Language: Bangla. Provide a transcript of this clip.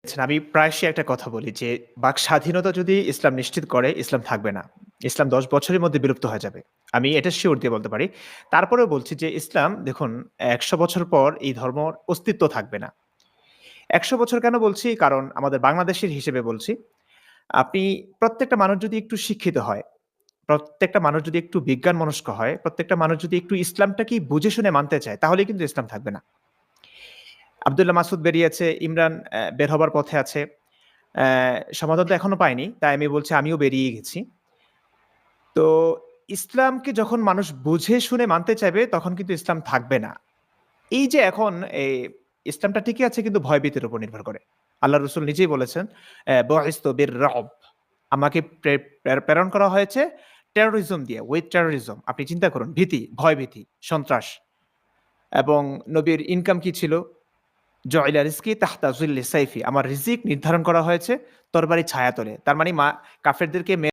আমি প্রায়শই একটা কথা বলি যে, বাক স্বাধীনতা যদি ইসলাম নিশ্চিত করে, ইসলাম থাকবে না। ইসলাম ১০ বছরের মধ্যে বিলুপ্ত হয়ে যাবে। আমি এটা সিউর দিয়ে বলতে পারি। তারপরেও বলছি যে, ইসলাম দেখুন ১০০ বছর পর এই ধর্মর অস্তিত্ব থাকবে না। ১০০ বছর কেন বলছি? কারণ আমাদের বাংলাদেশের হিসেবে বলছি। আপনি প্রত্যেকটা মানুষ যদি একটু শিক্ষিত হয়, প্রত্যেকটা মানুষ যদি একটু বিজ্ঞান মনস্ক হয়, প্রত্যেকটা মানুষ যদি একটু ইসলামটাকেই বুঝে শুনে মানতে চায়, তাহলেই কিন্তু ইসলাম থাকবে না। আব্দুল্লাহ মাসুদ বেরিয়েছে, ইমরান বের হবার পথে আছে। সমাধান তো এখনো পায়নি। তাই আমি বলছি আমিও বেরিয়ে গেছি। তো ইসলামকে যখন মানুষ বুঝে শুনে মানতে চাইবে, তখন কিন্তু ইসলাম থাকবে না। এই যে এখন ইসলামটা ঠিকই আছে কিন্তু ভয়ভীতির উপর নির্ভর করে। আল্লাহ রসুল নিজেই বলেছেন, "বুইসতু বির-রু'ব" আমাকে প্রেরণ করা হয়েছে টেরোরিজম দিয়ে, উইথ টেরোরিজম। আপনি চিন্তা করুন ভীতি, ভয়ভীতি, সন্ত্রাস এবং নবীর ইনকাম কি ছিল? "জুইলা রিজকি তাহতা যিল্লি সাইফি" আমার রিজিক নির্ধারণ করা হয়েছে তরবারির ছায়াতলে। তার মানে কাফেরদেরকে